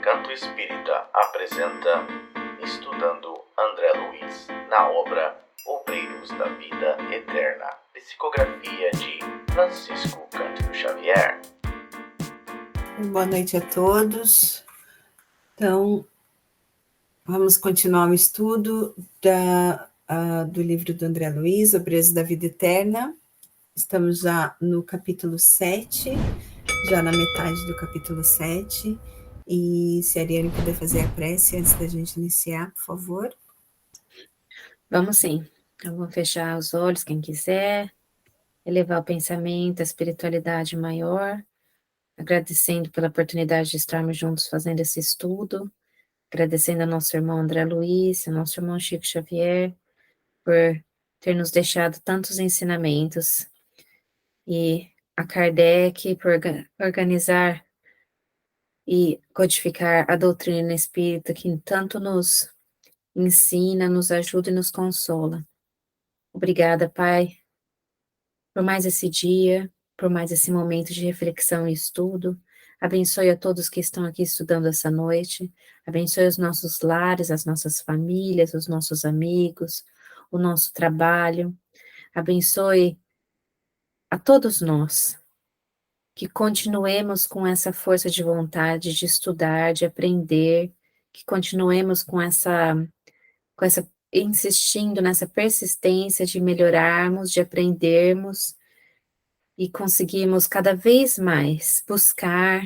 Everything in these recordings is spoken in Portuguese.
Canto Espírita apresenta Estudando André Luiz, na obra Obreiros da Vida Eterna, psicografia de Francisco Cândido Xavier. Boa noite a todos. Então, vamos continuar o estudo do livro do André Luiz, Obreiros da Vida Eterna. Estamos já no capítulo 7, já na metade do capítulo 7. E se a Ariane puder fazer a prece antes da gente iniciar, por favor. Vamos sim. Então, vamos fechar os olhos, quem quiser, elevar o pensamento, a espiritualidade maior, agradecendo pela oportunidade de estarmos juntos fazendo esse estudo, agradecendo ao nosso irmão André Luiz, ao nosso irmão Chico Xavier, por ter nos deixado tantos ensinamentos, e a Kardec por organizar e codificar a doutrina espírita que tanto nos ensina, nos ajuda e nos consola. Obrigada, Pai, por mais esse dia, por mais esse momento de reflexão e estudo. Abençoe a todos que estão aqui estudando essa noite. Abençoe os nossos lares, as nossas famílias, os nossos amigos, o nosso trabalho. Abençoe a todos nós, que continuemos com essa força de vontade de estudar, de aprender, que continuemos com essa insistindo nessa persistência de melhorarmos, de aprendermos e conseguirmos cada vez mais buscar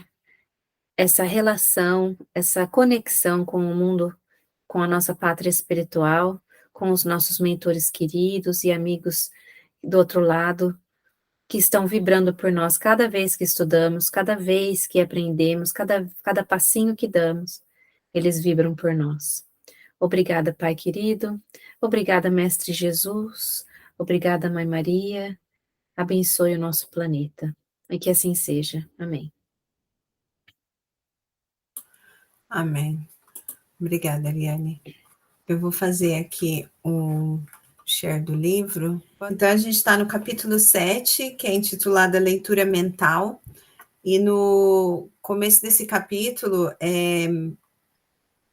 essa relação, essa conexão com o mundo, com a nossa pátria espiritual, com os nossos mentores queridos e amigos do outro lado, que estão vibrando por nós cada vez que estudamos, cada vez que aprendemos, cada passinho que damos, eles vibram por nós. Obrigada, Pai querido. Obrigada, Mestre Jesus. Obrigada, Mãe Maria. Abençoe o nosso planeta. E que assim seja. Amém. Amém. Obrigada, Ariane. Eu vou fazer aqui um share do livro. Então, a gente está no capítulo 7, que é intitulado Leitura Mental. E no começo desse capítulo,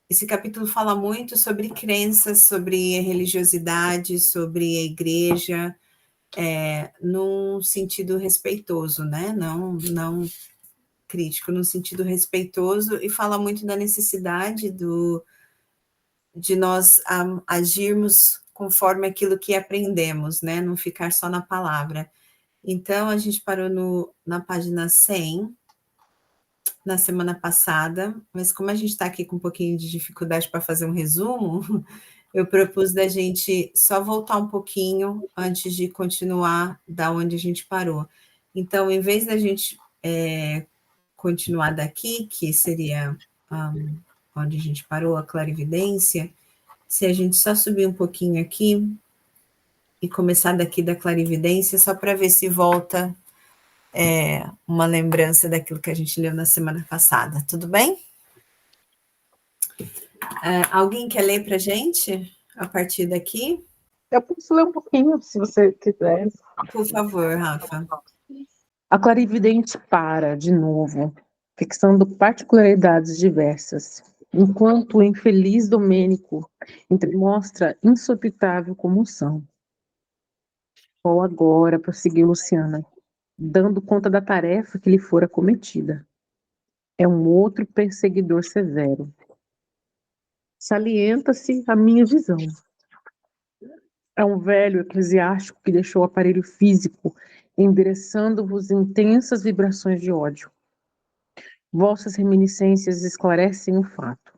esse capítulo fala muito sobre crenças, sobre religiosidade, sobre a igreja, num sentido respeitoso, né? Não crítico, num sentido respeitoso, e fala muito da necessidade de nós agirmos conforme aquilo que aprendemos, né? Não ficar só na palavra. Então, a gente parou na página 100, na semana passada, mas como a gente está aqui com um pouquinho de dificuldade para fazer um resumo, eu propus da gente só voltar um pouquinho antes de continuar da onde a gente parou. Então, em vez da gente continuar daqui, que seria onde a gente parou, a clarividência, se a gente só subir um pouquinho aqui e começar daqui da clarividência, só para ver se volta uma lembrança daquilo que a gente leu na semana passada, tudo bem? Alguém quer ler para a gente a partir daqui? Eu posso ler um pouquinho, se você quiser. Por favor, Rafa. A clarividente para, de novo, fixando particularidades diversas, enquanto o infeliz Domênico mostra insopitável comoção. Ou agora, prosseguiu Luciana, dando conta da tarefa que lhe fora cometida. É um outro perseguidor severo. Salienta-se a minha visão. É um velho eclesiástico que deixou o aparelho físico endereçando-vos intensas vibrações de ódio. Vossas reminiscências esclarecem o fato.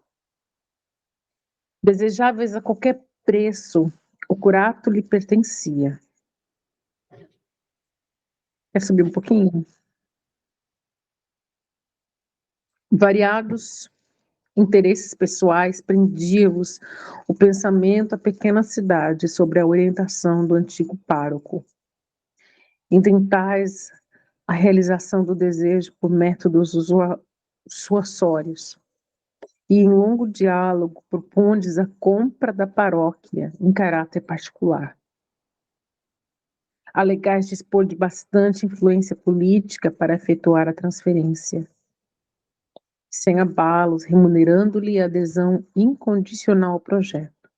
Desejáveis a qualquer preço, o curato lhe pertencia. Quer subir um pouquinho? Variados interesses pessoais prendiam-vos o pensamento à pequena cidade sobre a orientação do antigo pároco. Intentais a realização do desejo por métodos suassórios. E em longo diálogo propondes a compra da paróquia em caráter particular. Alegais dispor de bastante influência política para efetuar a transferência. sem abalos, remunerando-lhe a adesão incondicional ao projeto.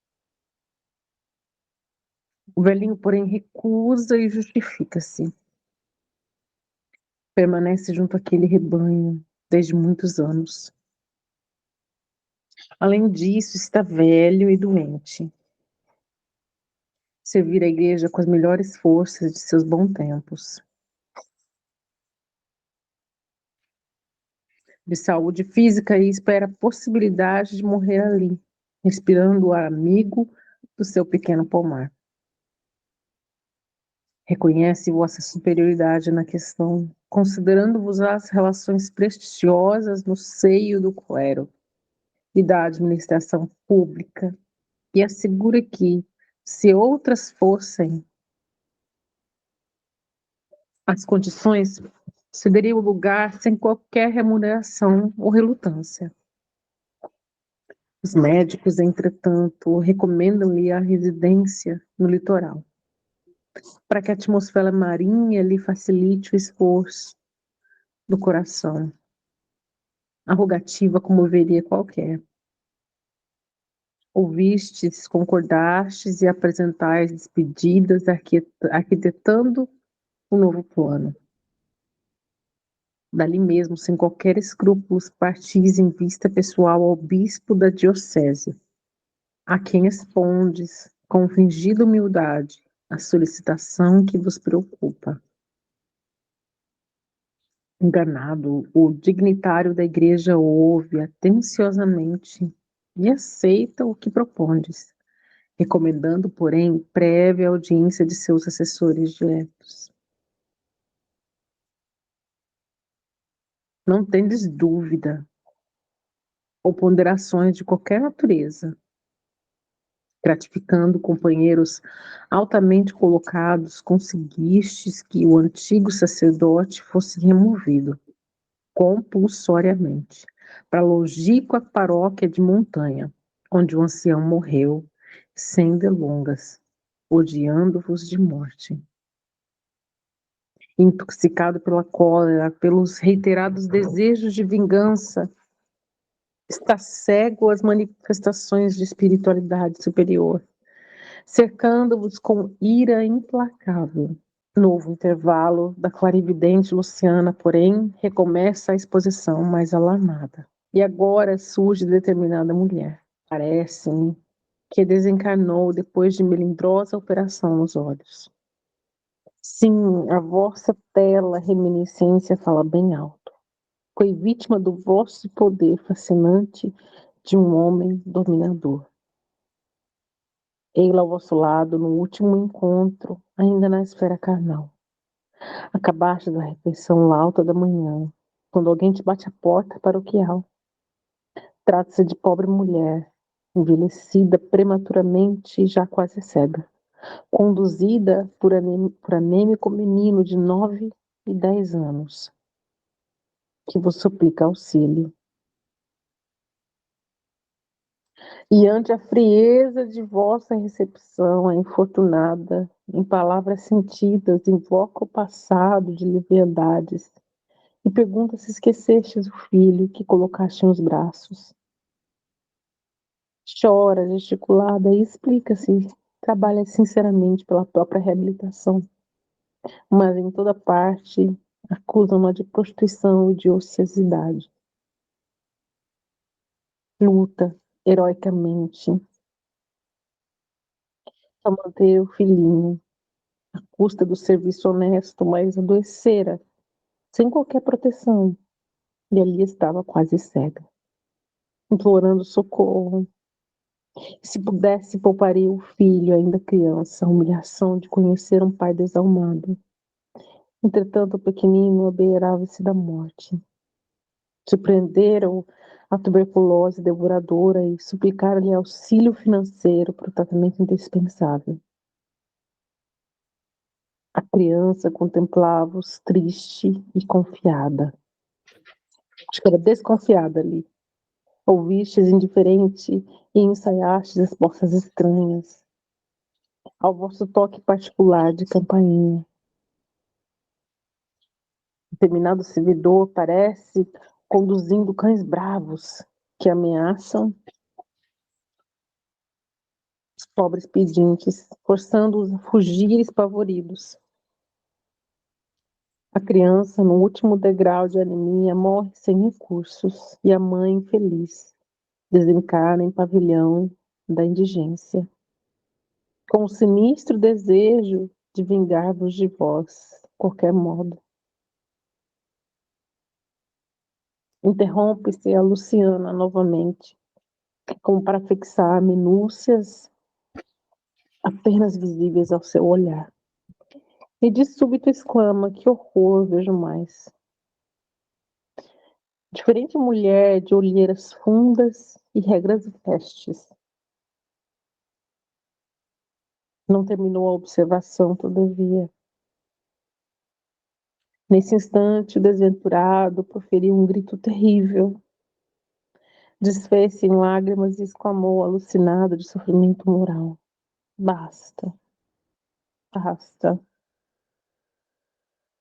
O velhinho, porém, recusa e justifica-se. Permanece junto àquele rebanho desde muitos anos. Além disso, está velho e doente. Servir a igreja com as melhores forças de seus bons tempos. De saúde física e espera a possibilidade de morrer ali, respirando o ar amigo do seu pequeno pomar. Reconhece vossa superioridade na questão, considerando-vos as relações prestigiosas no seio do clero e da administração pública, e assegura que, se outras fossem as condições, cederia o lugar sem qualquer remuneração ou relutância. Os médicos, entretanto, recomendam-lhe a residência no litoral, para que a atmosfera marinha lhe facilite o esforço do coração. A rogativa comoveria qualquer. Ouvistes, concordastes e apresentais despedidas, arquitetando um novo plano. Dali mesmo, sem qualquer escrúpulos, partis em vista pessoal ao bispo da diocese, a quem expondes, com fingida humildade, a solicitação que vos preocupa. Enganado, o dignitário da igreja ouve atenciosamente e aceita o que propondes, recomendando, porém, prévia audiência de seus assessores diretos. Não tendes dúvida ou ponderações de qualquer natureza, gratificando companheiros altamente colocados, conseguistes que o antigo sacerdote fosse removido compulsoriamente para a longínqua paróquia de Montanha, onde o ancião morreu, sem delongas, odiando-vos de morte. Intoxicado pela cólera, pelos reiterados desejos de vingança, está cego às manifestações de espiritualidade superior, cercando-vos com ira implacável. Novo intervalo da clarividente Luciana, porém, recomeça a exposição mais alarmada. E agora surge determinada mulher. Parece-me que desencarnou depois de melindrosa operação nos olhos. Sim, a vossa tela reminiscência fala bem alto. Foi vítima do vosso poder fascinante de um homem dominador. Ei-la ao vosso lado no último encontro, ainda na esfera carnal. Acabaste da refeição lauta da manhã, quando alguém te bate a porta paroquial. Trata-se de pobre mulher, envelhecida prematuramente e já quase cega, conduzida por anêmico menino de 9 e 10 anos, que vos suplica auxílio. E ante a frieza de vossa recepção, a infortunada, em palavras sentidas, invoca o passado de leviandades e pergunta se esquecestes o filho que colocaste nos braços. Chora, gesticulada, e explica-se, trabalha sinceramente pela própria reabilitação, mas em toda parte acusam-na de prostituição e de ociosidade. Luta heroicamente para manter o filhinho, à custa do serviço honesto, mas adoecera, sem qualquer proteção, e ali estava quase cega, implorando socorro. Se pudesse, pouparia o filho, ainda criança, a humilhação de conhecer um pai desalmado. Entretanto, o pequenino abeirava-se da morte. Surpreenderam a tuberculose devoradora e suplicaram-lhe auxílio financeiro para o tratamento indispensável. A criança contemplava-os triste e confiada. Acho que era desconfiada ali. Ouvistes indiferente e ensaiastes respostas estranhas ao vosso toque particular de campainha. Determinado servidor parece conduzindo cães bravos que ameaçam os pobres pedintes, forçando-os a fugir espavoridos. A criança, no último degrau de anemia, morre sem recursos, e a mãe, infeliz, desencarna em pavilhão da indigência, com o sinistro desejo de vingar-vos de vós, qualquer modo. Interrompe-se a Luciana novamente, como para fixar minúcias apenas visíveis ao seu olhar. E de súbito exclama: que horror, vejo mais. Diferente mulher de olheiras fundas e regras vestes. Não terminou a observação, todavia. Nesse instante, o desventurado proferiu um grito terrível. Desfez-se em lágrimas e exclamou, alucinado de sofrimento moral: basta, basta.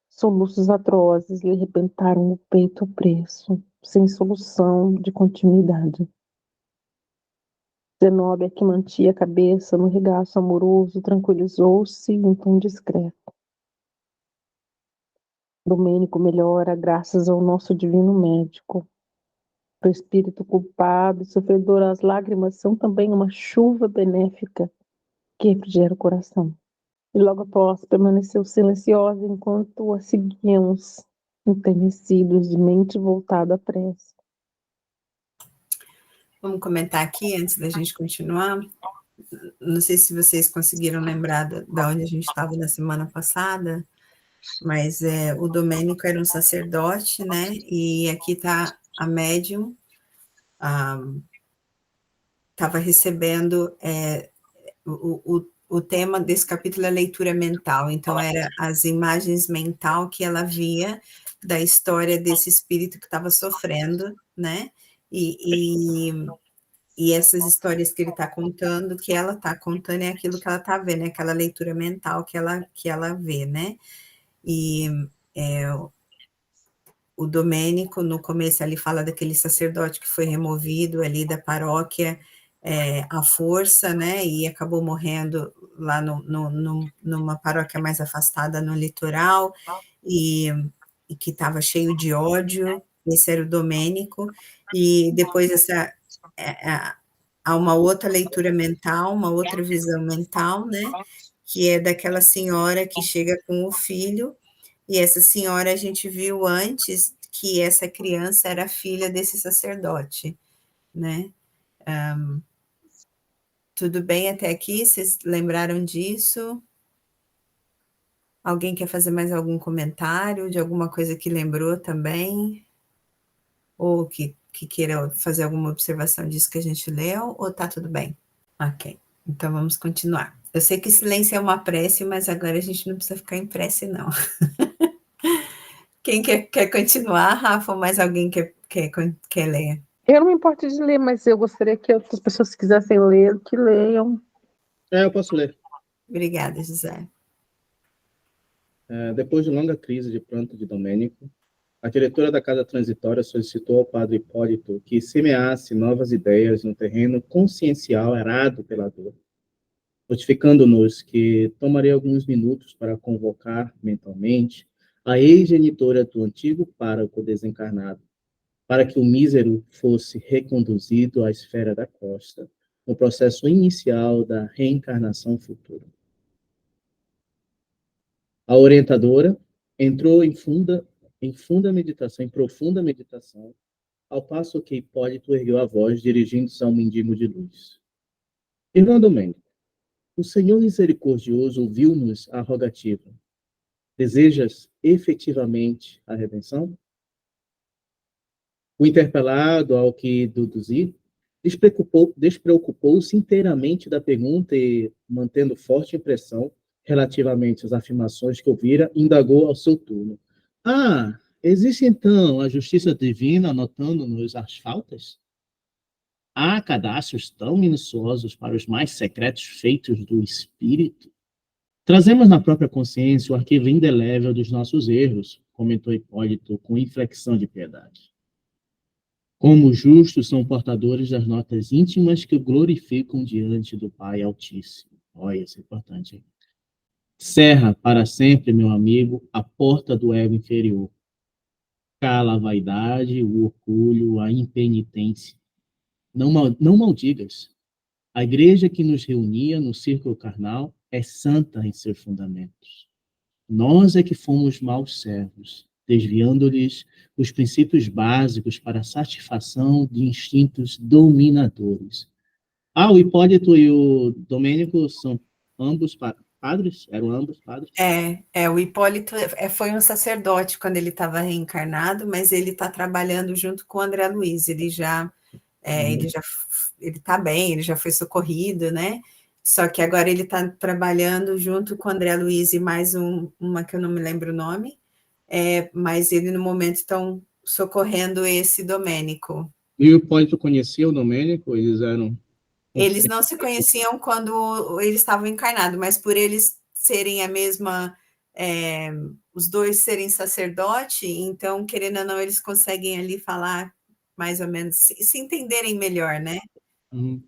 Soluços atrozes lhe arrebentaram o peito preso, sem solução de continuidade. Zenóbia, que mantinha a cabeça no regaço amoroso, tranquilizou-se em tom discreto. Domênico melhora graças ao nosso divino médico. Para o espírito culpado e sofredor, as lágrimas são também uma chuva benéfica que refrigera o coração. E logo após permaneceu silenciosa enquanto a seguíamos, enternecidos, de mente voltada à prece. Vamos comentar aqui, antes da gente continuar. Não sei se vocês conseguiram lembrar da onde a gente estava na semana passada, mas o Domênico era um sacerdote, né? E aqui está a médium, estava recebendo o tema desse capítulo é leitura mental, então era as imagens mental que ela via da história desse espírito que estava sofrendo, né? E essas histórias que ele está contando, que ela está contando, é aquilo que ela está vendo, é aquela leitura mental que ela vê, né? E o Domênico, no começo, ele fala daquele sacerdote que foi removido ali da paróquia à força, né? E acabou morrendo lá numa paróquia mais afastada no litoral, e que estava cheio de ódio. Esse era o Domênico. E depois há uma outra leitura mental, uma outra visão mental, né? Que é daquela senhora que chega com o filho, e essa senhora a gente viu antes que essa criança era filha desse sacerdote, né? Tudo bem até aqui? Vocês lembraram disso? Alguém quer fazer mais algum comentário de alguma coisa que lembrou também? Ou que queira fazer alguma observação disso que a gente leu? Ou tá tudo bem? Ok, então vamos continuar. Eu sei que silêncio é uma prece, mas agora a gente não precisa ficar em prece, não. Quem quer continuar, Rafa, ou mais alguém quer ler? Eu não me importo de ler, mas eu gostaria que outras pessoas que quisessem ler, que leiam. Eu posso ler. Obrigada, José. Depois de longa crise de pranto de Domênico, a diretora da casa transitória solicitou ao padre Hipólito que semeasse novas ideias no terreno consciencial arado pela dor, notificando-nos que tomaria alguns minutos para convocar mentalmente a ex-genitora do antigo pároco desencarnado, para que o mísero fosse reconduzido à esfera da costa, no processo inicial da reencarnação futura. A orientadora entrou em profunda meditação, ao passo que Hipólito ergueu a voz, dirigindo-se ao mendigo de luz. Irmão Domênico, o Senhor misericordioso ouviu-nos a rogativa. Desejas efetivamente a redenção? O interpelado, ao que deduzir, despreocupou-se inteiramente da pergunta e, mantendo forte impressão relativamente às afirmações que ouvira, indagou ao seu turno. Existe então a justiça divina anotando-nos as faltas? Há cadastros tão minuciosos para os mais secretos feitos do espírito? Trazemos na própria consciência o arquivo indelével dos nossos erros, comentou Hipólito com inflexão de piedade. Como justos são portadores das notas íntimas que o glorificam diante do Pai Altíssimo. Olha, isso é importante, hein? Cerra para sempre, meu amigo, a porta do ego inferior. Cala a vaidade, o orgulho, a impenitência. Não maldigas. A igreja que nos reunia no círculo carnal é santa em seus fundamentos. Nós é que fomos maus servos, desviando-lhes os princípios básicos para a satisfação de instintos dominadores. O Hipólito e o Domênico são ambos padres? Eram ambos padres? O Hipólito foi um sacerdote quando ele estava reencarnado, mas ele está trabalhando junto com o André Luiz, ele está bem, ele já foi socorrido, né? Só que agora ele está trabalhando junto com o André Luiz e mais uma que eu não me lembro o nome, mas ele no momento estão socorrendo esse Domênico. E o Hipólito conhecia o Domênico? Eles não se conheciam quando eles estavam encarnados, mas por eles serem a mesma, os dois serem sacerdote, então, querendo ou não, eles conseguem ali falar mais ou menos, se entenderem melhor, né? Uhum.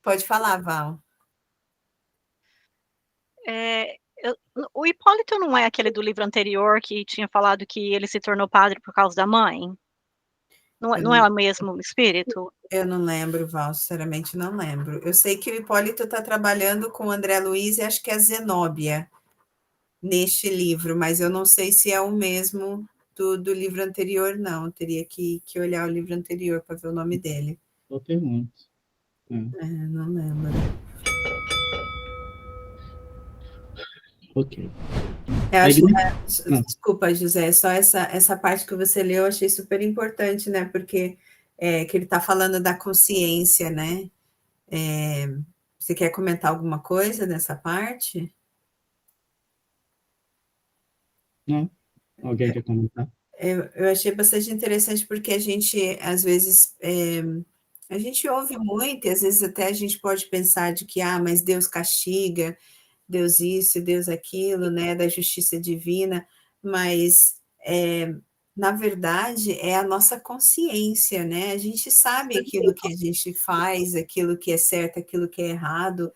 Pode falar, Val. O Hipólito não é aquele do livro anterior que tinha falado que ele se tornou padre por causa da mãe? Não é o mesmo espírito? Eu não lembro, Val, sinceramente não lembro. Eu sei que o Hipólito está trabalhando com o André Luiz e acho que é a Zenóbia neste livro, mas eu não sei se é o mesmo do livro anterior, não. Eu teria que olhar o livro anterior para ver o nome dele. Só tem muitos. Não lembro. Ok. Desculpa, José, só essa parte que você leu eu achei super importante, né? Porque que ele está falando da consciência, né? Você quer comentar alguma coisa nessa parte? Não? Alguém quer comentar? Eu achei bastante interessante porque a gente, às vezes, a gente ouve muito e às vezes até a gente pode pensar de que, mas Deus castiga, Deus isso, Deus aquilo, né, da justiça divina, mas, na verdade, é a nossa consciência, né, a gente sabe aquilo que a gente faz, aquilo que é certo, aquilo que é errado,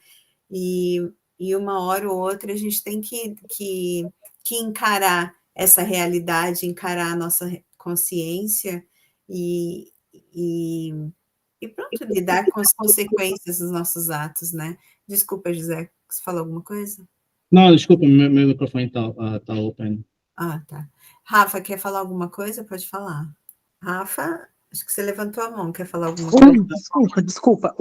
e uma hora ou outra a gente tem que encarar essa realidade, encarar a nossa consciência e pronto, lidar com as consequências dos nossos atos, né? Desculpa, José, você falou alguma coisa? Não, desculpa, meu microfone tá open. Tá. Rafa, quer falar alguma coisa? Pode falar. Rafa, acho que você levantou a mão, quer falar alguma coisa? Desculpa.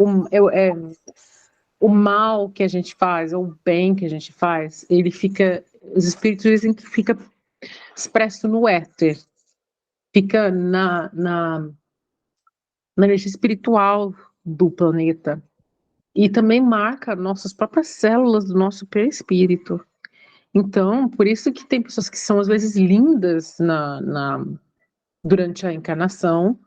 O mal que a gente faz, ou o bem que a gente faz, ele fica, os espíritos dizem que fica expresso no éter, fica na energia espiritual do planeta, e também marca nossas próprias células do nosso perispírito. Então, por isso que tem pessoas que são, às vezes, lindas durante a encarnação,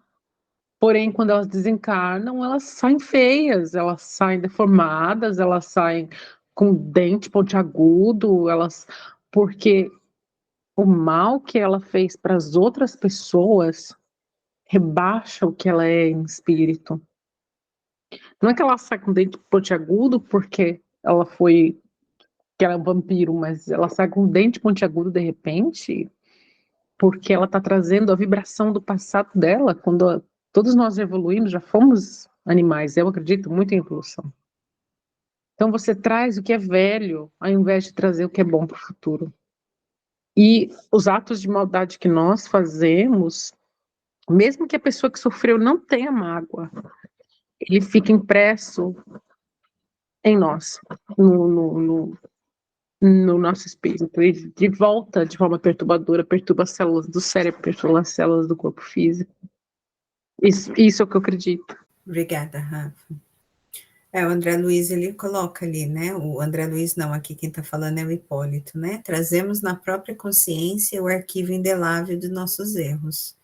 porém, quando elas desencarnam, elas saem feias, elas saem deformadas, elas saem com dente pontiagudo, porque o mal que ela fez para as outras pessoas rebaixa o que ela é em espírito. Não é que ela sai com dente pontiagudo porque que ela é um vampiro, mas ela sai com dente pontiagudo de repente porque ela está trazendo a vibração do passado dela, quando todos nós evoluímos, já fomos animais, eu acredito muito em evolução. Então você traz o que é velho, ao invés de trazer o que é bom para o futuro. E os atos de maldade que nós fazemos, mesmo que a pessoa que sofreu não tenha mágoa, ele fica impresso em nós, no nosso espírito, e de volta de forma perturbadora, perturba as células do cérebro, perturba as células do corpo físico. Isso é o que eu acredito. Obrigada, Rafa. O André Luiz, ele coloca ali, né? O André Luiz não, aqui quem está falando é o Hipólito, né? Trazemos na própria consciência o arquivo indelável de nossos erros,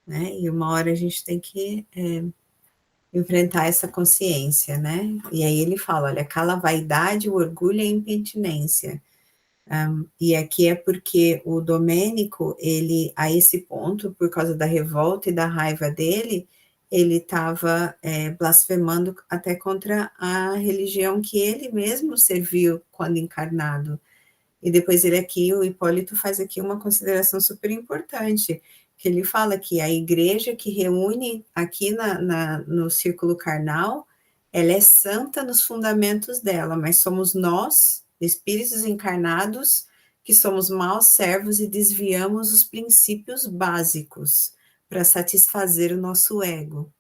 né? E uma hora a gente tem que enfrentar essa consciência, né? E aí ele fala, olha, cala a vaidade, o orgulho e a impertinência. E aqui é porque o Domênico, ele, a esse ponto, por causa da revolta e da raiva dele, ele estava blasfemando até contra a religião que ele mesmo serviu quando encarnado. E depois o Hipólito faz aqui uma consideração super importante, que ele fala que a igreja que reúne aqui no círculo carnal, ela é santa nos fundamentos dela, mas somos nós, espíritos encarnados, que somos maus servos e desviamos os princípios básicos para satisfazer o nosso ego,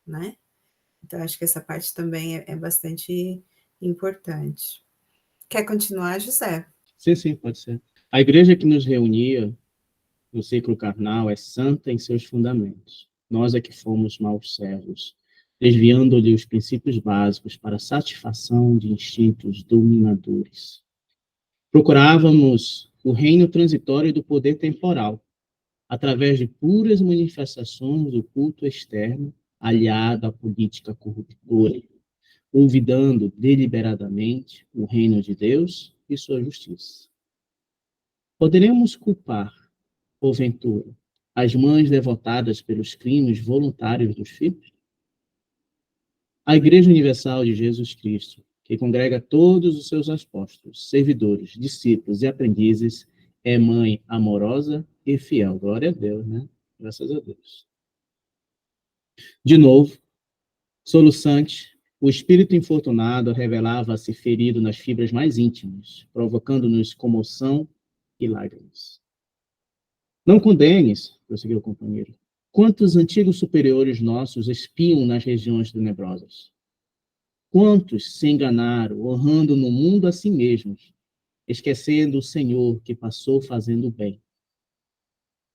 né? Então, acho que essa parte também é bastante importante. Quer continuar, José? Sim, pode ser. A igreja que nos reunia no ciclo carnal é santa em seus fundamentos. Nós é que fomos maus servos, desviando-lhe os princípios básicos para a satisfação de instintos dominadores. Procurávamos o reino transitório do poder temporal, através de puras manifestações do culto externo, aliado à política corruptora, olvidando deliberadamente o reino de Deus e sua justiça. Poderemos culpar, porventura, as mães devotadas pelos crimes voluntários dos filhos? A Igreja Universal de Jesus Cristo, que congrega todos os seus apóstolos, servidores, discípulos e aprendizes, é mãe amorosa e fiel. Glória a Deus, né? Graças a Deus. De novo, soluçante, o espírito infortunado revelava-se ferido nas fibras mais íntimas, provocando-nos comoção e lágrimas. Não condenes, prosseguiu o companheiro. Quantos antigos superiores nossos espiam nas regiões tenebrosas? Quantos se enganaram, honrando no mundo a si mesmos, esquecendo o Senhor que passou fazendo o bem?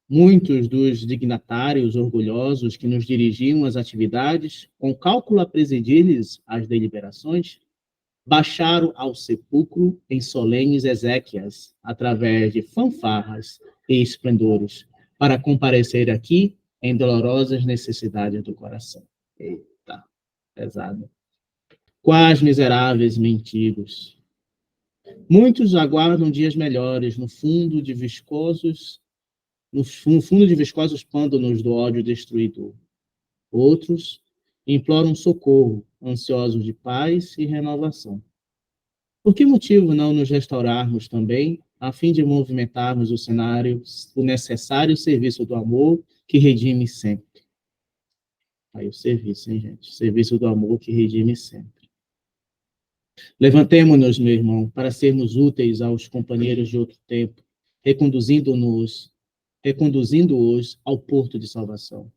Muitos dos dignatários orgulhosos que nos dirigiam às atividades, com cálculo a presidir-lhes as deliberações, baixaram ao sepulcro em solenes exéquias, através de fanfarras e esplendores, para comparecer aqui em dolorosas necessidades do coração. Eita, pesado. Quais miseráveis mendigos! Muitos aguardam dias melhores no fundo de viscosos pântanos do ódio destruidor. Outros imploram socorro, ansiosos de paz e renovação. Por que motivo não nos restaurarmos também, a fim de movimentarmos o necessário serviço do amor que redime sempre? Aí o serviço, hein, gente? Serviço do amor que redime sempre. Levantemo-nos, meu irmão, para sermos úteis aos companheiros de outro tempo, reconduzindo-os ao porto de salvação.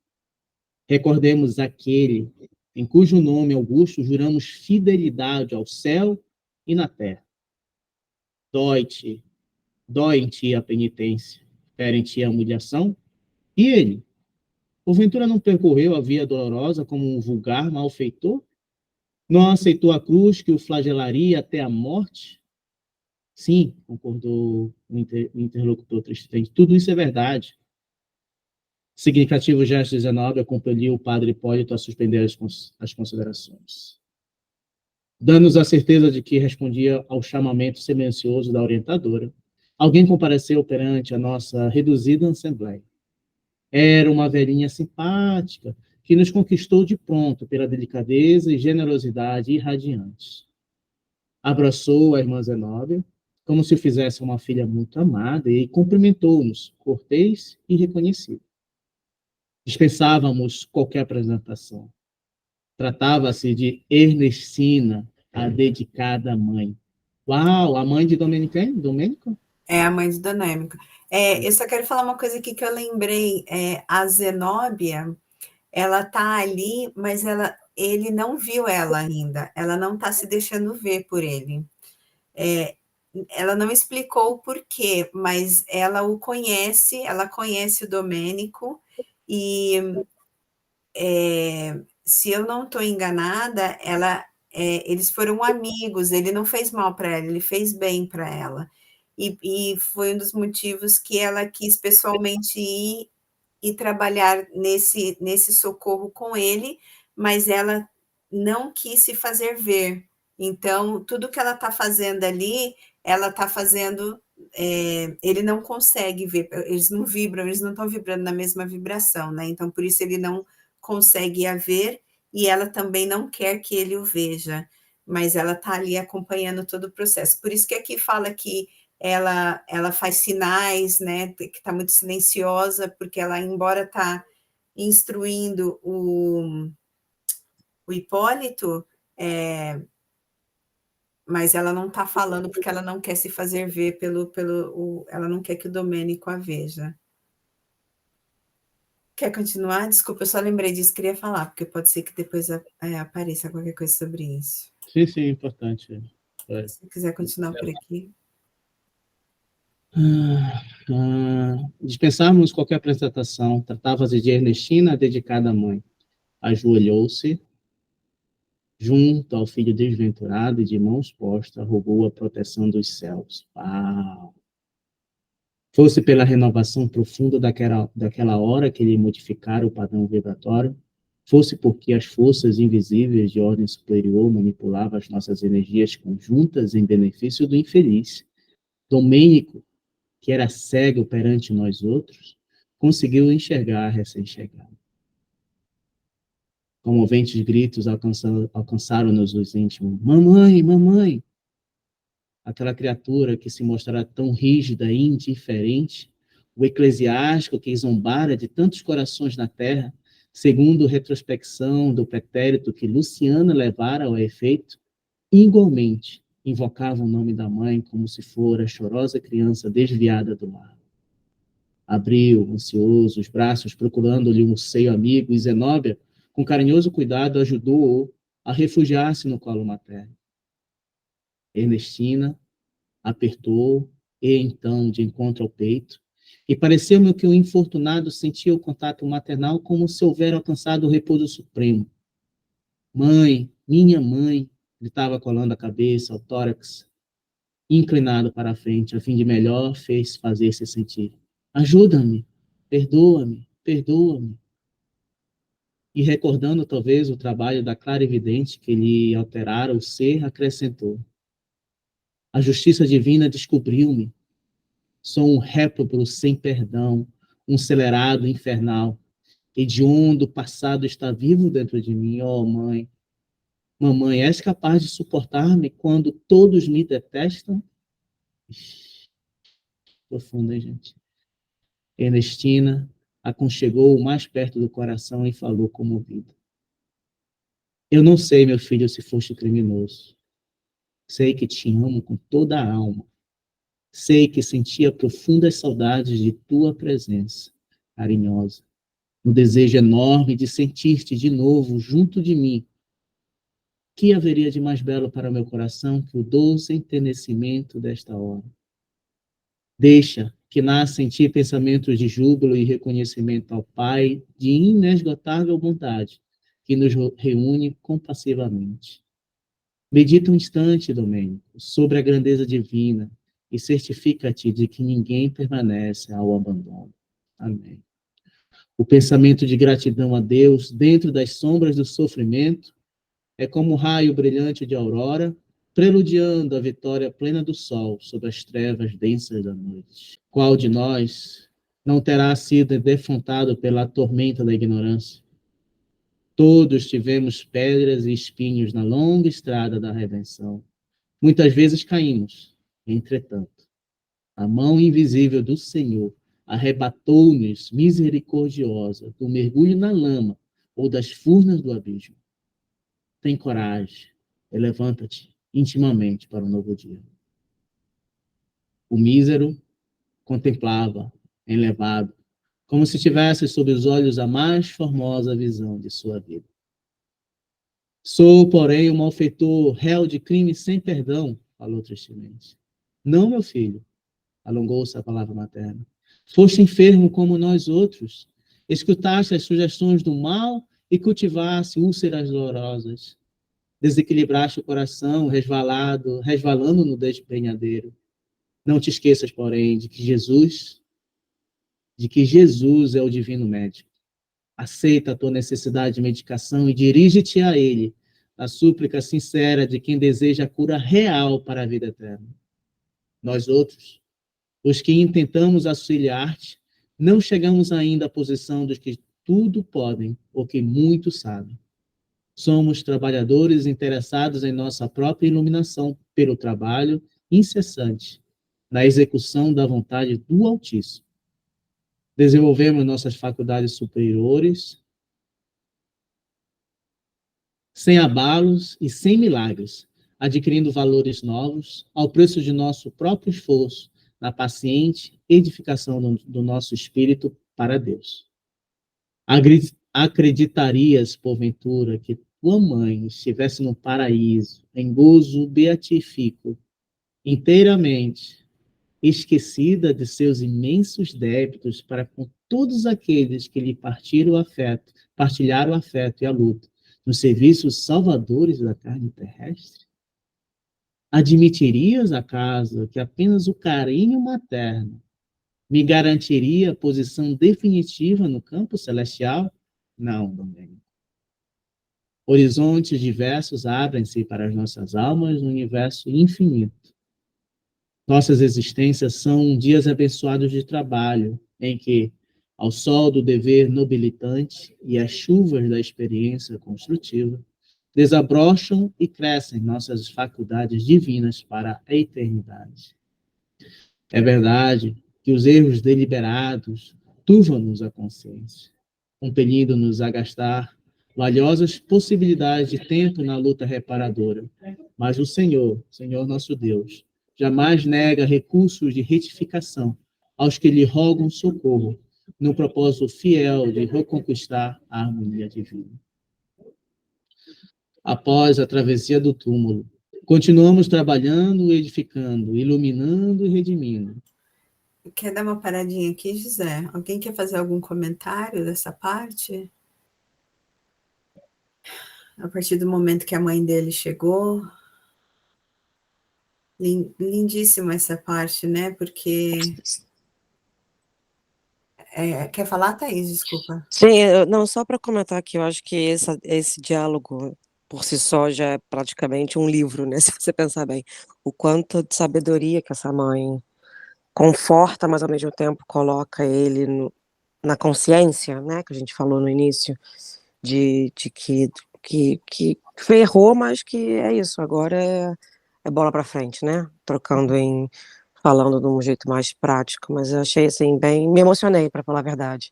Recordemos aquele em cujo nome augusto juramos fidelidade ao céu e na terra. Dói em ti a penitência, fere em ti a humilhação. E ele, porventura não percorreu a via dolorosa como um vulgar malfeitor? Não aceitou a cruz que o flagelaria até a morte? Sim, concordou o interlocutor tristamente. Tudo isso é verdade. Significativo gesto 19 compeliu o padre Hipólito a suspender as considerações, dando-nos a certeza de que respondia ao chamamento silencioso da orientadora. Alguém compareceu perante a nossa reduzida assembleia. Era uma velhinha simpática, que nos conquistou de pronto pela delicadeza e generosidade irradiantes. Abraçou a irmã Zenóbia, como se fizesse uma filha muito amada, e cumprimentou-nos, cortês e reconhecido. Dispensávamos qualquer apresentação. Tratava-se de Ernestina, a dedicada mãe. Uau, a mãe de Domênico? É a mãe de Domênico. Eu só quero falar uma coisa aqui que eu lembrei. A Zenóbia, ela está ali, mas ele não viu ela ainda. Ela não está se deixando ver por ele. Ela não explicou o porquê, mas ela o conhece, ela conhece o Domênico, e se eu não estou enganada, eles foram amigos, ele não fez mal para ela, ele fez bem para ela. E foi um dos motivos que ela quis pessoalmente ir e trabalhar nesse socorro com ele, mas ela não quis se fazer ver. Então, tudo que ela está fazendo ali, ela está fazendo, ele não consegue ver, eles não vibram, eles não estão vibrando na mesma vibração, né? Então, por isso ele não consegue a ver e ela também não quer que ele o veja, mas ela está ali acompanhando todo o processo. Por isso que aqui fala que ela faz sinais, né, que está muito silenciosa, porque ela, embora está instruindo o Hipólito, mas ela não está falando porque ela não quer se fazer ver ela não quer que o Domênico a veja. Quer continuar? Desculpa, eu só lembrei disso, queria falar, porque pode ser que depois apareça qualquer coisa sobre isso. Sim, sim, importante. Se quiser continuar por aqui. Dispensarmos qualquer apresentação. Tratava-se de Ernestina, dedicada à mãe. Ajoelhou-se junto ao filho desventurado e, de mãos postas, rogou a proteção dos céus. Uau! Fosse pela renovação profunda daquela hora que ele modificara o padrão vibratório, fosse porque as forças invisíveis de ordem superior manipulavam as nossas energias conjuntas em benefício do infeliz. Domênico, que era cego perante nós outros, conseguiu enxergar a recém-chegado. Comoventes gritos alcançaram-nos os íntimos. Mamãe, mamãe! Aquela criatura que se mostrara tão rígida e indiferente, o eclesiástico que zombara de tantos corações na terra, segundo retrospecção do pretérito que Luciana levara ao efeito, igualmente invocava o nome da mãe como se fora a chorosa criança desviada do lar. Abriu, ansioso, os braços, procurando-lhe um seio amigo, e Zenóbia, com carinhoso cuidado, ajudou-o a refugiar-se no colo materno. Ernestina apertou, e então, de encontro ao peito, e pareceu-me que o infortunado sentia o contato maternal como se houvera alcançado o repouso supremo. Mãe, minha mãe, gritava colando a cabeça ao tórax, inclinado para a frente, a fim de melhor fez fazer-se sentir. Ajuda-me, perdoa-me, perdoa-me. E recordando talvez o trabalho da clarividente que lhe alterara o ser, acrescentou. A justiça divina descobriu-me. Sou um réprobo sem perdão, um celerado infernal. Hediondo passado está vivo dentro de mim, ó mãe. Mamãe, és capaz de suportar-me quando todos me detestam? Profunda, hein, gente? Ernestina aconchegou o mais perto do coração e falou comovida. Eu não sei, meu filho, se foste criminoso. Sei que te amo com toda a alma. Sei que sentia profundas saudades de tua presença, carinhosa, no desejo enorme de sentir-te de novo junto de mim. Que haveria de mais belo para meu coração que o doce enternecimento desta hora? Deixa que nasça em ti pensamentos de júbilo e reconhecimento ao Pai de inesgotável bondade, que nos reúne compassivamente. Medita um instante, Domênico, sobre a grandeza divina e certifica-te de que ninguém permanece ao abandono. Amém. O pensamento de gratidão a Deus dentro das sombras do sofrimento é como um raio brilhante de aurora, preludiando a vitória plena do sol sobre as trevas densas da noite. Qual de nós não terá sido defrontado pela tormenta da ignorância? Todos tivemos pedras e espinhos na longa estrada da redenção. Muitas vezes caímos, entretanto, a mão invisível do Senhor arrebatou-nos misericordiosa do mergulho na lama ou das furnas do abismo. Tem coragem e levanta-te intimamente para um novo dia. O mísero contemplava, enlevado, como se tivesse sob os olhos a mais formosa visão de sua vida. Sou, porém, um malfeitor, réu de crime sem perdão, falou tristemente. Não, meu filho, alongou-se a palavra materna. Foste enfermo como nós outros. Escutaste as sugestões do mal e cultivaste úlceras dolorosas. Desequilibraste o coração, resvalando no despenhadeiro. Não te esqueças, porém, de que Jesus é o divino médico. Aceita a tua necessidade de medicação e dirige-te a ele, a súplica sincera de quem deseja a cura real para a vida eterna. Nós outros, os que intentamos auxiliar-te, não chegamos ainda à posição dos que tudo podem, ou que muito sabem. Somos trabalhadores interessados em nossa própria iluminação pelo trabalho incessante na execução da vontade do Altíssimo. Desenvolvemos nossas faculdades superiores sem abalos e sem milagres, adquirindo valores novos ao preço de nosso próprio esforço na paciente edificação do nosso espírito para Deus. Acreditarias, porventura, que tua mãe estivesse no paraíso, em gozo beatífico, inteiramente esquecida de seus imensos débitos para com todos aqueles que lhe partilharam o afeto e a luta, nos serviços salvadores da carne terrestre? Admitirias, acaso, que apenas o carinho materno me garantiria posição definitiva no campo celestial? Não, Domênico. Horizontes diversos abrem-se para as nossas almas no universo infinito. Nossas existências são dias abençoados de trabalho, em que, ao sol do dever nobilitante e às chuvas da experiência construtiva, desabrocham e crescem nossas faculdades divinas para a eternidade. É verdade que os erros deliberados turvam-nos a consciência, compelindo-nos a gastar valiosas possibilidades de tempo na luta reparadora. Mas o Senhor nosso Deus, jamais nega recursos de retificação aos que lhe rogam socorro, no propósito fiel de reconquistar a harmonia divina. Após a travessia do túmulo, continuamos trabalhando, edificando, iluminando e redimindo. Quer dar uma paradinha aqui, José? Alguém quer fazer algum comentário dessa parte? A partir do momento que a mãe dele chegou. Lindíssima essa parte, né? Porque... quer falar, Thaís? Desculpa. Sim, não, só para comentar que eu acho que esse diálogo, por si só, já é praticamente um livro, né? Se você pensar bem. O quanto de sabedoria que essa mãe conforta, mas ao mesmo tempo coloca ele na consciência, né? Que a gente falou no início, de que ferrou, mas que é isso, agora é bola para frente, né? Falando de um jeito mais prático, mas eu achei assim, me emocionei, para falar a verdade,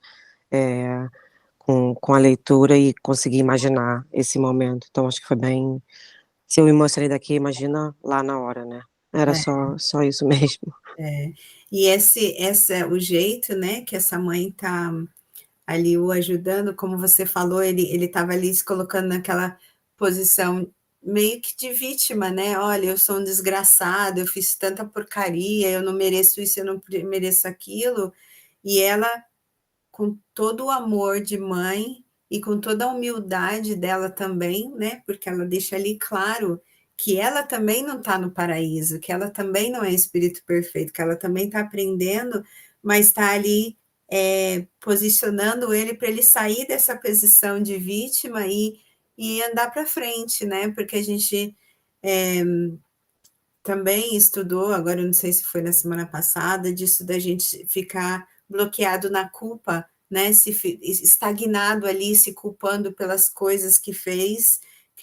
com a leitura e consegui imaginar esse momento, então acho que foi bem, se eu me emocionei daqui, imagina lá na hora, né? Era só isso mesmo. E esse é o jeito, né, que essa mãe tá ali o ajudando, como você falou, ele estava ali se colocando naquela posição meio que de vítima, né? Olha, eu sou um desgraçado, eu fiz tanta porcaria, eu não mereço isso, eu não mereço aquilo, e ela, com todo o amor de mãe e com toda a humildade dela também, né? Porque ela deixa ali claro que ela também não está no paraíso, que ela também não é espírito perfeito, que ela também está aprendendo, mas está ali posicionando ele para ele sair dessa posição de vítima e andar para frente, né? Porque a gente também estudou, agora eu não sei se foi na semana passada, disso da gente ficar bloqueado na culpa, né? Estagnado ali, se culpando pelas coisas que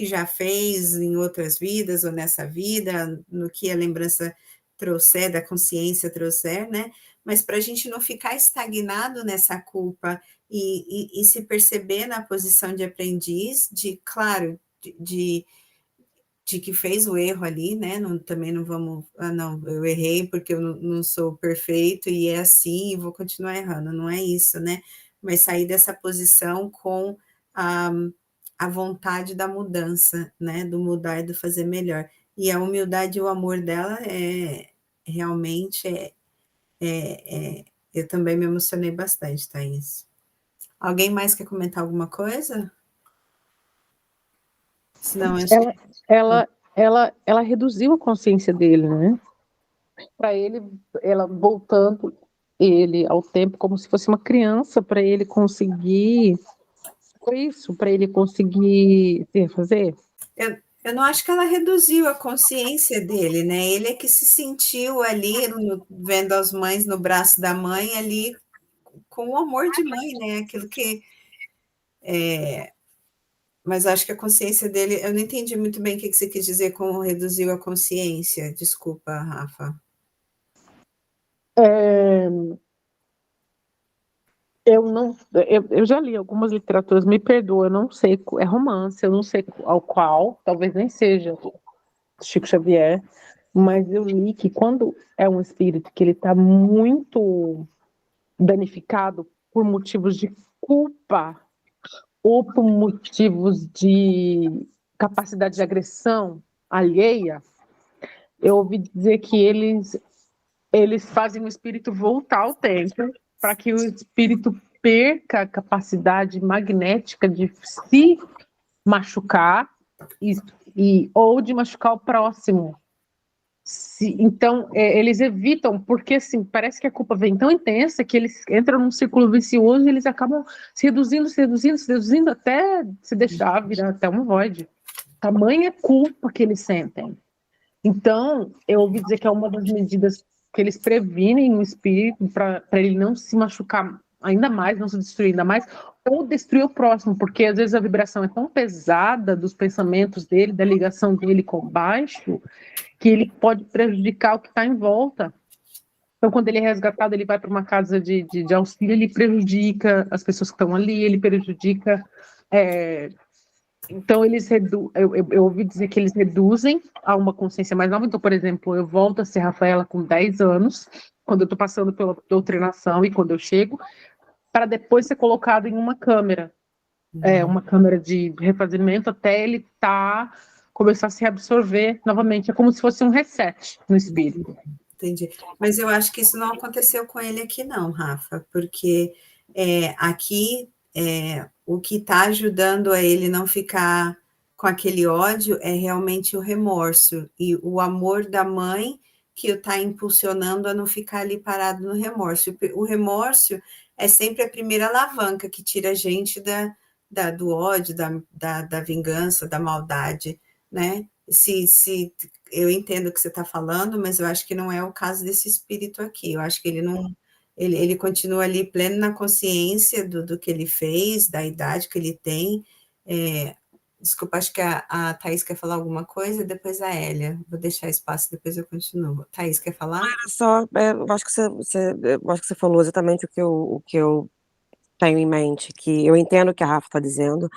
já fez em outras vidas ou nessa vida, no que a lembrança trouxer, da consciência trouxer, né? Mas para a gente não ficar estagnado nessa culpa e se perceber na posição de aprendiz, claro, de que fez o erro ali, né? Também não vamos... não, eu errei porque eu não sou perfeito e é assim e vou continuar errando. Não é isso, né? Mas sair dessa posição com a vontade da mudança, né? Do mudar e do fazer melhor. E a humildade e o amor dela realmente eu também me emocionei bastante, Thaís. Alguém mais quer comentar alguma coisa? Senão, ela reduziu a consciência dele, né? Para ele, ela voltando ele ao tempo como se fosse uma criança, para ele conseguir isso, para ele conseguir fazer. Eu não acho que ela reduziu a consciência dele, né? Ele é que se sentiu ali, vendo as mães no braço da mãe, ali com o amor de mãe, né? Aquilo que Mas acho que a consciência dele, eu não entendi muito bem o que você quis dizer com reduziu a consciência. Desculpa, Rafa. Eu já li algumas literaturas, me perdoa, eu não sei, é romance, eu não sei ao qual, talvez nem seja Chico Xavier, mas eu li que quando é um espírito que ele está muito danificado por motivos de culpa ou por motivos de capacidade de agressão alheia, eu ouvi dizer que eles fazem o espírito voltar ao tempo para que o espírito perca a capacidade magnética de se machucar ou de machucar o próximo. Então, eles evitam, porque assim, parece que a culpa vem tão intensa que eles entram num círculo vicioso e eles acabam se reduzindo até se deixar virar até uma void. Tamanha culpa que eles sentem. Então, eu ouvi dizer que é uma das medidas que eles previnem o espírito para ele não se machucar ainda mais, não se destruir ainda mais, ou destruir o próximo, porque às vezes a vibração é tão pesada dos pensamentos dele, da ligação dele com o baixo, que ele pode prejudicar o que está em volta. Então, quando ele é resgatado, ele vai para uma casa de auxílio, ele prejudica as pessoas que estão ali, ele prejudica... Então, eu ouvi dizer que eles reduzem a uma consciência mais nova. Então, por exemplo, eu volto a ser Rafaela com 10 anos, quando eu estou passando pela doutrinação e quando eu chego, para depois ser colocado em uma câmera de refazimento até ele começar a se absorver novamente. É como se fosse um reset no espírito. Entendi. Mas eu acho que isso não aconteceu com ele aqui não, Rafa, porque aqui o que está ajudando a ele não ficar com aquele ódio é realmente o remorso e o amor da mãe que o está impulsionando a não ficar ali parado no remorso. O remorso é sempre a primeira alavanca que tira a gente do ódio, da vingança, da maldade, né? Se eu entendo o que você está falando, mas eu acho que não é o caso desse espírito aqui. Eu acho que ele não... Ele continua ali pleno na consciência do que ele fez, da idade que ele tem. Desculpa, acho que a Thaís quer falar alguma coisa, depois a Hélia. Vou deixar espaço, depois eu continuo. Thaís, quer falar? Eu acho que você falou exatamente o que eu tenho em mente, que eu entendo o que a Rafa está dizendo,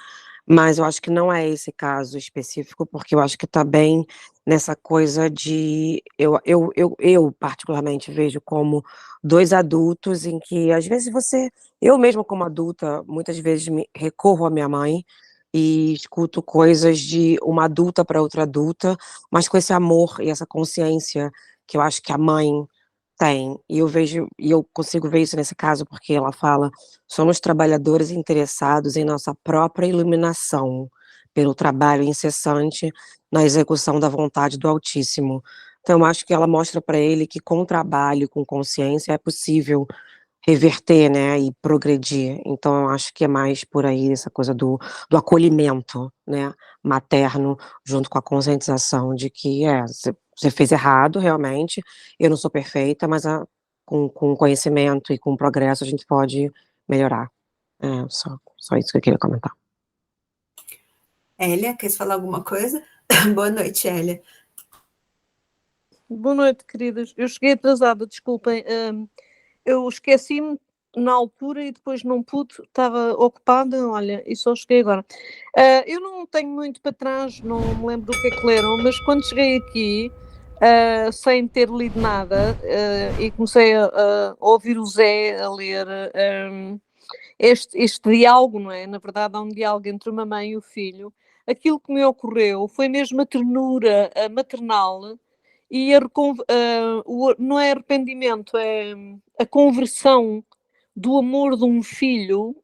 mas eu acho que não é esse caso específico, porque eu acho que está bem nessa coisa de... Eu particularmente vejo como dois adultos em que, às vezes, eu mesma como adulta, muitas vezes recorro à minha mãe e escuto coisas de uma adulta para outra adulta, mas com esse amor e essa consciência que eu acho que a mãe tem, e eu consigo ver isso nesse caso, porque ela fala: somos trabalhadores interessados em nossa própria iluminação, pelo trabalho incessante na execução da vontade do Altíssimo. Então, eu acho que ela mostra para ele que com trabalho, com consciência, é possível reverter, né, e progredir. Então, eu acho que é mais por aí essa coisa do acolhimento, né, materno, junto com a conscientização de que você fez errado, realmente, eu não sou perfeita, mas com conhecimento e com progresso a gente pode melhorar. Só isso que eu queria comentar. Hélia, quer falar alguma coisa? Boa noite, Hélia. Boa noite, queridas. Eu cheguei atrasada, desculpem. Eu esqueci-me na altura e depois não pude, estava ocupada, olha, e só cheguei agora. Eu não tenho muito para trás, não me lembro do que é que leram, mas quando cheguei aqui, sem ter lido nada, e comecei a ouvir o Zé a ler este diálogo, não é? Na verdade, há um diálogo entre uma mãe e o filho. Aquilo que me ocorreu foi mesmo a ternura maternal e não é arrependimento, é a conversão do amor de um filho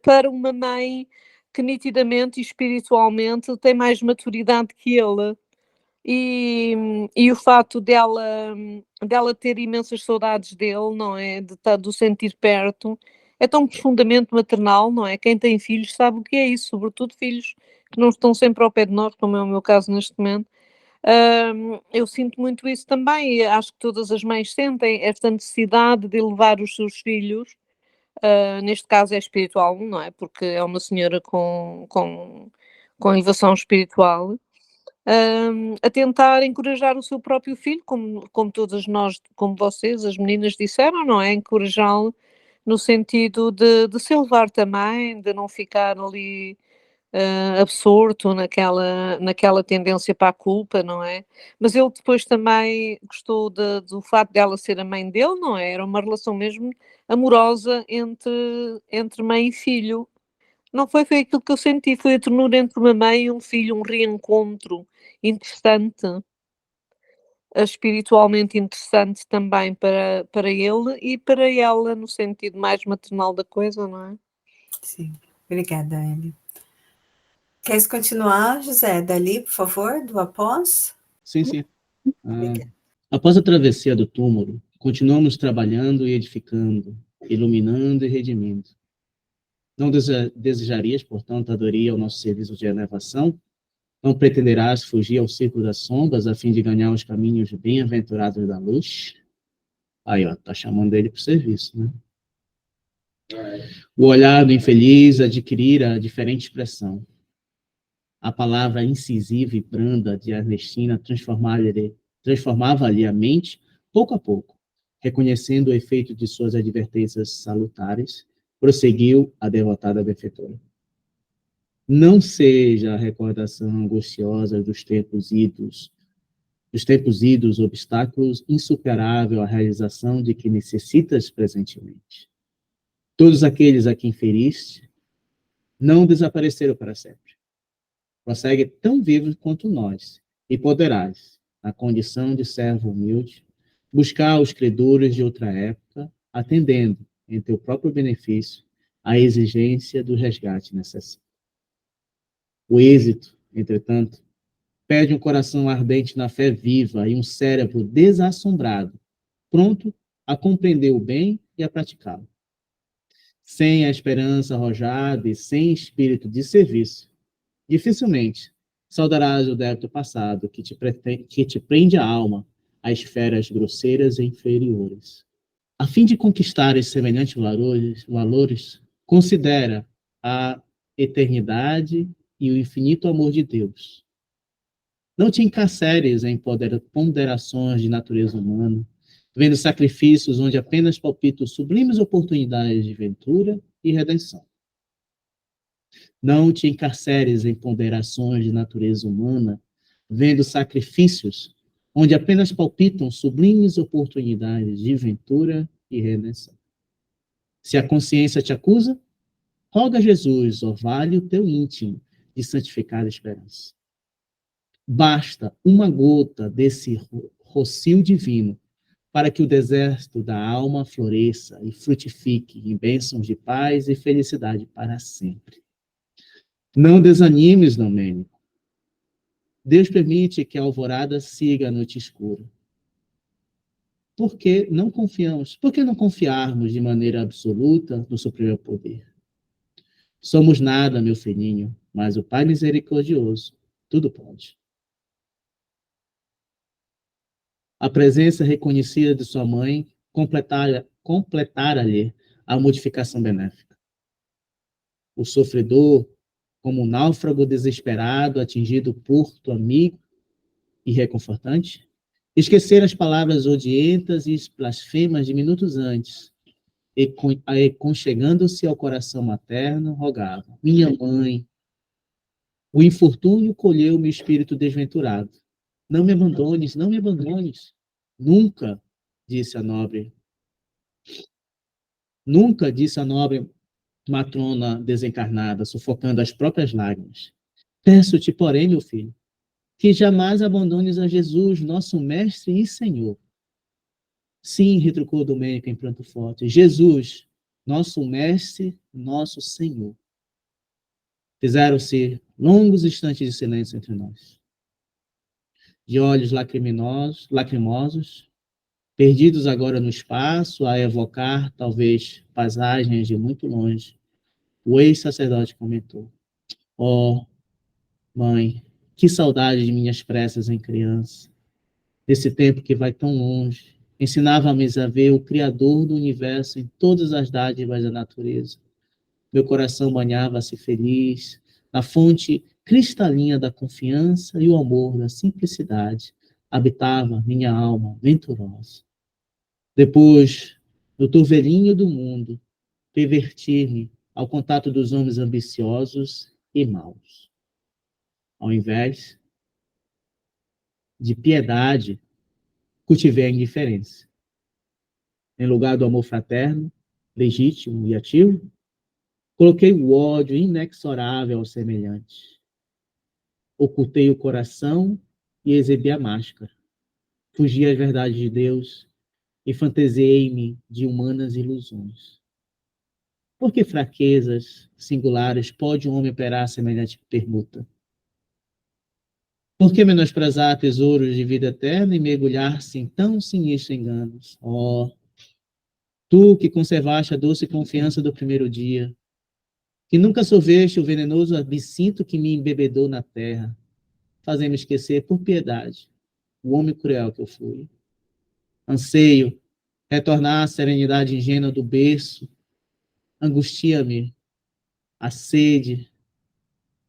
para uma mãe que nitidamente e espiritualmente tem mais maturidade que ele. E o fato dela ter imensas saudades dele, não é? Do sentir perto, é tão profundamente maternal, não é? Quem tem filhos sabe o que é isso, sobretudo filhos que não estão sempre ao pé de nós, como é o meu caso neste momento. Eu sinto muito isso também, e acho que todas as mães sentem esta necessidade de elevar os seus filhos neste caso é espiritual, não é? Porque é uma senhora com elevação espiritual, a tentar encorajar o seu próprio filho, como todas nós, como vocês, as meninas disseram, não é? Encorajá-lo no sentido de se elevar também, de não ficar ali absorto naquela tendência para a culpa, não é? Mas ele depois também gostou do facto dela ser a mãe dele, não é? Era uma relação mesmo amorosa entre mãe e filho. Não foi aquilo que eu senti, foi a ternura entre uma mãe e um filho, um reencontro interessante, espiritualmente interessante também para ele e para ela, no sentido mais maternal da coisa, não é? Sim, obrigada, Anne. Queres continuar, José? Dali, por favor, do após? Sim, sim. Após a travessia do túmulo, continuamos trabalhando e edificando, iluminando e redimindo. Não desejarias, portanto, aderir ao nosso serviço de elevação? Não pretenderás fugir ao círculo das sombras a fim de ganhar os caminhos bem-aventurados da luz? Aí, ó, tá chamando ele para o serviço, né? O olhar do infeliz adquirira diferente expressão. A palavra incisiva e branda de Ernestina transformava-lhe a mente pouco a pouco. Reconhecendo o efeito de suas advertências salutares, prosseguiu a devotada benfeitora. Não seja a recordação angustiosa dos tempos idos, obstáculos insuperável à realização de que necessitas presentemente. Todos aqueles a quem feriste não desapareceram para sempre. Prossegue tão vivo quanto nós, e poderás, na condição de servo humilde, buscar os credores de outra época, atendendo, em teu próprio benefício, à exigência do resgate necessário. O êxito, entretanto, pede um coração ardente na fé viva e um cérebro desassombrado, pronto a compreender o bem e a praticá-lo. Sem a esperança arrojada e sem espírito de serviço, dificilmente saudarás o débito passado que te prende a alma a esferas grosseiras e inferiores. A fim de conquistar semelhantes valores, considera a eternidade e o infinito amor de Deus. Não te encarceres em ponderações de natureza humana, vendo sacrifícios onde apenas palpitam sublimes oportunidades de ventura e redenção. Não te encarceres em ponderações de natureza humana, vendo sacrifícios onde apenas palpitam sublimes oportunidades de ventura e redenção. Se a consciência te acusa, roga a Jesus, orvalhe o teu íntimo de santificada esperança. Basta uma gota desse rocio divino para que o deserto da alma floresça e frutifique em bênçãos de paz e felicidade para sempre. Não desanimes, Domênico. Deus permite que a alvorada siga a noite escura. Por que não confiarmos de maneira absoluta no supremo poder? Somos nada, meu filhinho, mas o Pai misericordioso tudo pode. A presença reconhecida de sua mãe completara-lhe a modificação benéfica. O sofredor, como um náufrago desesperado, atingido porto amigo e reconfortante, esquecer as palavras odientas e blasfemas de minutos antes, e conchegando-se ao coração materno, rogava: minha mãe, o infortúnio colheu meu espírito desventurado. Não me abandones, não me abandones. Nunca, disse a nobre matrona desencarnada, sufocando as próprias lágrimas. Peço-te, porém, meu filho, que jamais abandones a Jesus, nosso mestre e Senhor. Sim, retrucou Domênico em pranto forte. Jesus, nosso mestre, nosso Senhor. Fizeram-se longos instantes de silêncio entre nós. De olhos lacrimosos, perdidos agora no espaço, a evocar, talvez, paisagens de muito longe, o ex-sacerdote comentou: oh, mãe, que saudade de minhas preces em criança, desse tempo que vai tão longe, Ensinava-me a ver o Criador do universo em todas as dádivas da natureza. Meu coração banhava-se feliz na fonte cristalina da confiança e o amor da simplicidade. Habitava minha alma venturosa. Depois, no turvelinho do mundo, perverti-me ao contato dos homens ambiciosos e maus. Ao invés de piedade, cultivei a indiferença. Em lugar do amor fraterno, legítimo e ativo, coloquei o ódio inexorável ao semelhante. Ocultei o coração e exibi a máscara. Fugi às verdades de Deus e fantasiei-me de humanas ilusões. Por que fraquezas singulares pode um homem operar semelhante permuta? Por que menosprezar tesouros de vida eterna e mergulhar-se em tão sinistros enganos? Oh, tu que conservaste a doce confiança do primeiro dia, que nunca sorveste o venenoso absinto que me embebedou na terra, fazendo esquecer, por piedade, o homem cruel que eu fui. Anseio retornar à serenidade ingênua do berço, angustia-me a sede,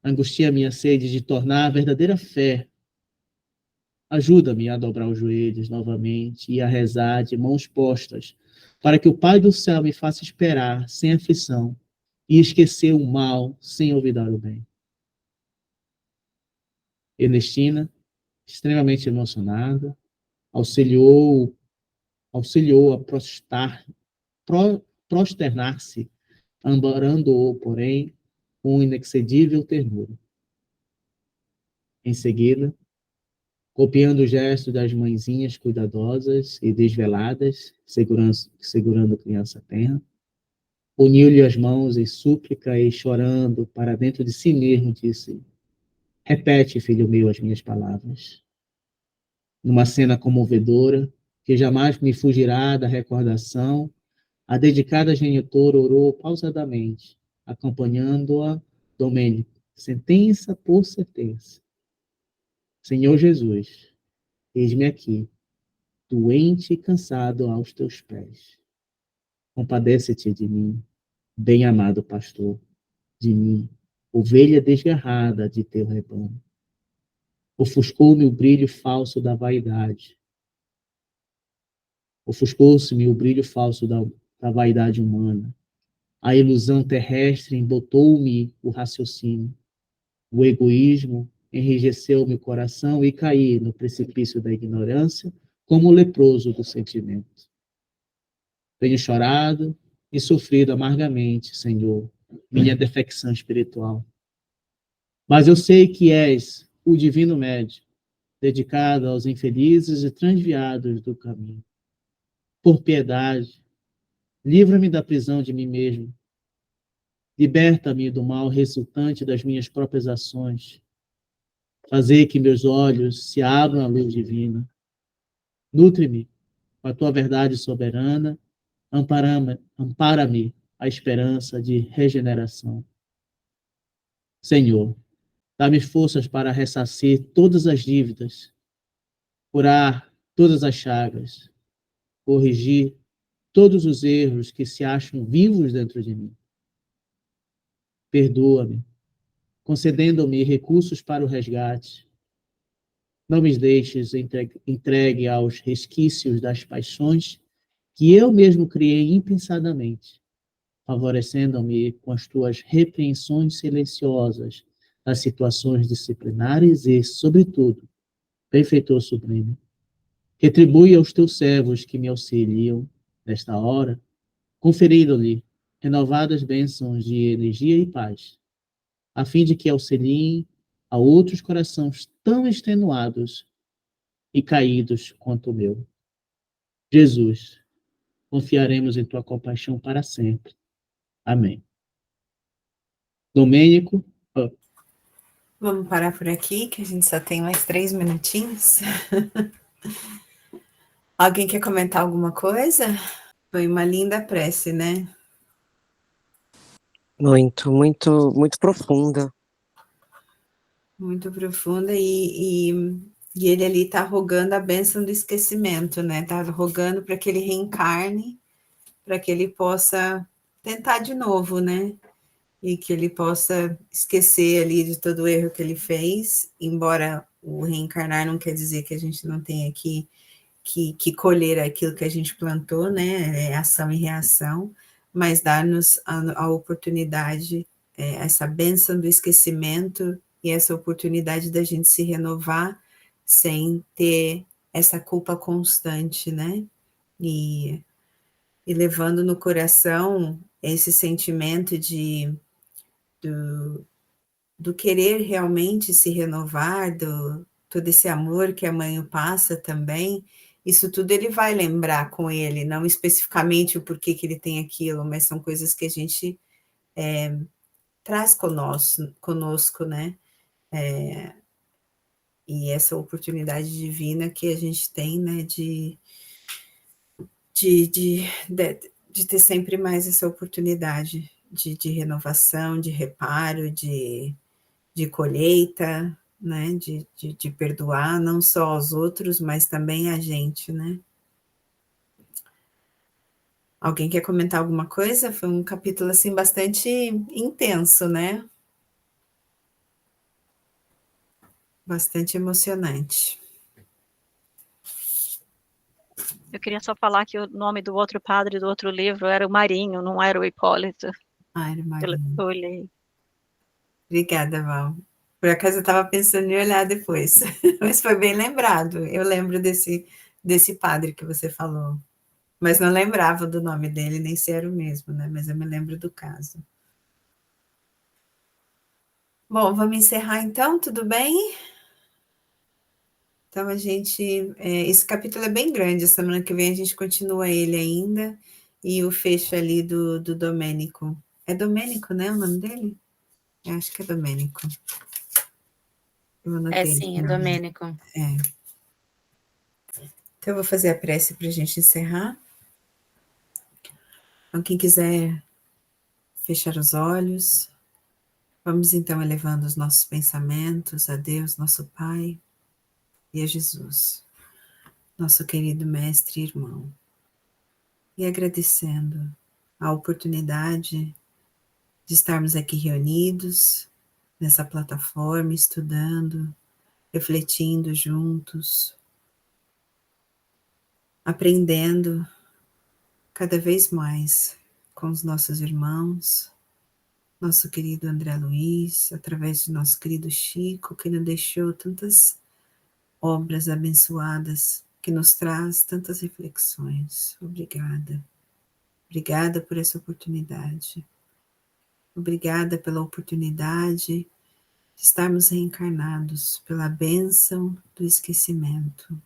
angustia-me a sede de tornar a verdadeira fé. Ajuda-me a dobrar os joelhos novamente e a rezar de mãos postas, para que o Pai do céu me faça esperar sem aflição e esquecer o mal sem olvidar o bem. Ernestina, extremamente emocionada, auxiliou a prosternar-se, amparando-o, porém, com inexcedível ternura. Em seguida, copiando o gesto das mãezinhas cuidadosas e desveladas, segurando a criança tenra, uniu-lhe as mãos em súplica e, chorando para dentro de si mesmo, disse: repete, filho meu, as minhas palavras. Numa cena comovedora, que jamais me fugirá da recordação, a dedicada genitora orou pausadamente, acompanhando-a Domênico, sentença por sentença. Senhor Jesus, eis-me aqui, doente e cansado aos teus pés. Compadece-te de mim, bem-amado pastor, de mim, ovelha desgarrada de teu rebanho. Ofuscou-me o brilho falso da vaidade. Ofuscou-se-me o brilho falso da vaidade humana. A ilusão terrestre embotou-me o raciocínio. O egoísmo enrijeceu meu coração e caí no precipício da ignorância como o leproso do sentimento. Tenho chorado e sofrido amargamente, Senhor, minha defecção espiritual. Mas eu sei que és o divino médico, dedicado aos infelizes e transviados do caminho. Por piedade, livra-me da prisão de mim mesmo. Liberta-me do mal resultante das minhas próprias ações. Fazer que meus olhos se abram à luz divina. Nutre-me com a tua verdade soberana. Ampara-me a esperança de regeneração. Senhor, dá-me forças para ressarcir todas as dívidas, curar todas as chagas, corrigir todos os erros que se acham vivos dentro de mim. Perdoa-me, concedendo-me recursos para o resgate. Não me deixes entregue aos resquícios das paixões que eu mesmo criei impensadamente, favorecendo-me com as tuas repreensões silenciosas das situações disciplinares e, sobretudo, benfeitor sublime, retribui aos teus servos que me auxiliam nesta hora, conferindo-lhe renovadas bênçãos de energia e paz, a fim de que auxiliem a outros corações tão extenuados e caídos quanto o meu. Jesus, confiaremos em tua compaixão para sempre. Amém. Domênico. Vamos parar por aqui, que a gente só tem mais 3 minutinhos. Alguém quer comentar alguma coisa? Foi uma linda prece, né? Muito, muito, muito profunda. Muito profunda e E ele ali está rogando a bênção do esquecimento, né? Está rogando para que ele reencarne, para que ele possa tentar de novo, né? E que ele possa esquecer ali de todo o erro que ele fez, embora o reencarnar não quer dizer que a gente não tenha que colher aquilo que a gente plantou, né? É ação e reação, mas dar-nos a oportunidade, essa bênção do esquecimento e essa oportunidade da gente se renovar sem ter essa culpa constante, né? E levando no coração esse sentimento do querer realmente se renovar, todo esse amor que a mãe o passa também, isso tudo ele vai lembrar com ele, não especificamente o porquê que ele tem aquilo, mas são coisas que a gente traz conosco, né? E essa oportunidade divina que a gente tem, né, de ter sempre mais essa oportunidade de renovação, de reparo, de colheita, né, de perdoar não só aos outros, mas também a gente, né? Alguém quer comentar alguma coisa? Foi um capítulo, assim, bastante intenso, né? Bastante emocionante. Eu queria só falar que o nome do outro padre do outro livro era o Marinho, não era o Hipólito. Ai, Eu Marinho. olhei. Obrigada, Val. Por acaso eu estava pensando em olhar depois, mas foi bem lembrado. Eu lembro desse padre que você falou, mas não lembrava do nome dele, nem se era o mesmo, né? Mas eu me lembro do caso. Bom, vamos encerrar então, tudo bem? Então a gente, esse capítulo é bem grande, a semana que vem a gente continua ele ainda, e o fecho ali do Domênico. É Domênico, né, o nome dele? Eu acho que é Domênico. Eu É anotei sim, aqui, é não. Domênico. Então eu vou fazer a prece para a gente encerrar. Então quem quiser fechar os olhos, vamos então elevando os nossos pensamentos a Deus, nosso Pai, e a Jesus, nosso querido mestre e irmão. E agradecendo a oportunidade de estarmos aqui reunidos nessa plataforma, estudando, refletindo juntos, aprendendo cada vez mais com os nossos irmãos, nosso querido André Luiz, através de nosso querido Chico, que nos deixou tantas obras abençoadas, que nos traz tantas reflexões. Obrigada. Obrigada por essa oportunidade. Obrigada pela oportunidade de estarmos reencarnados, pela bênção do esquecimento.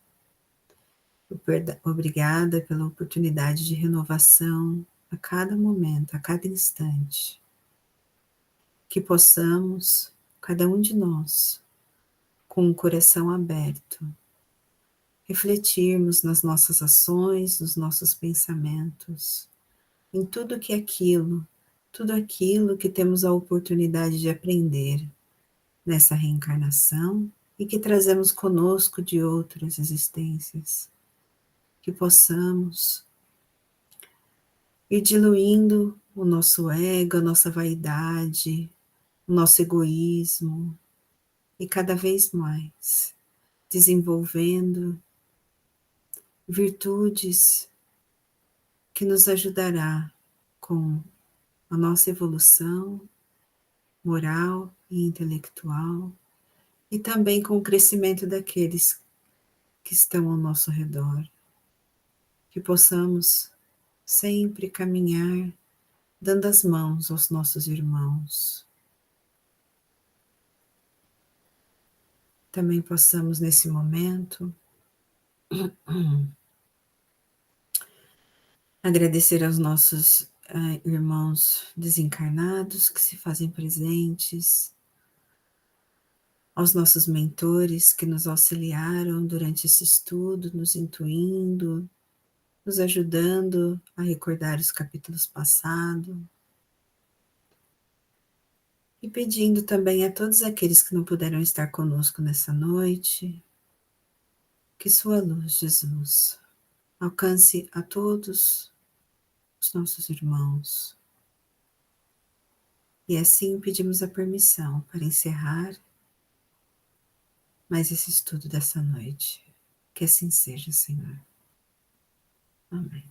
Obrigada pela oportunidade de renovação a cada momento, a cada instante. Que possamos, cada um de nós, com o coração aberto, refletirmos nas nossas ações, nos nossos pensamentos, em tudo aquilo que temos a oportunidade de aprender nessa reencarnação e que trazemos conosco de outras existências, que possamos ir diluindo o nosso ego, a nossa vaidade, o nosso egoísmo e cada vez mais desenvolvendo virtudes que nos ajudará com a nossa evolução moral e intelectual e também com o crescimento daqueles que estão ao nosso redor, que possamos sempre caminhar dando as mãos aos nossos irmãos. Também possamos nesse momento agradecer aos nossos irmãos desencarnados que se fazem presentes, aos nossos mentores que nos auxiliaram durante esse estudo, nos intuindo, nos ajudando a recordar os capítulos passados. E pedindo também a todos aqueles que não puderam estar conosco nessa noite, Que sua luz, Jesus, alcance a todos os nossos irmãos. E assim pedimos a permissão para encerrar mais esse estudo dessa noite. Que assim seja, Senhor. Amém.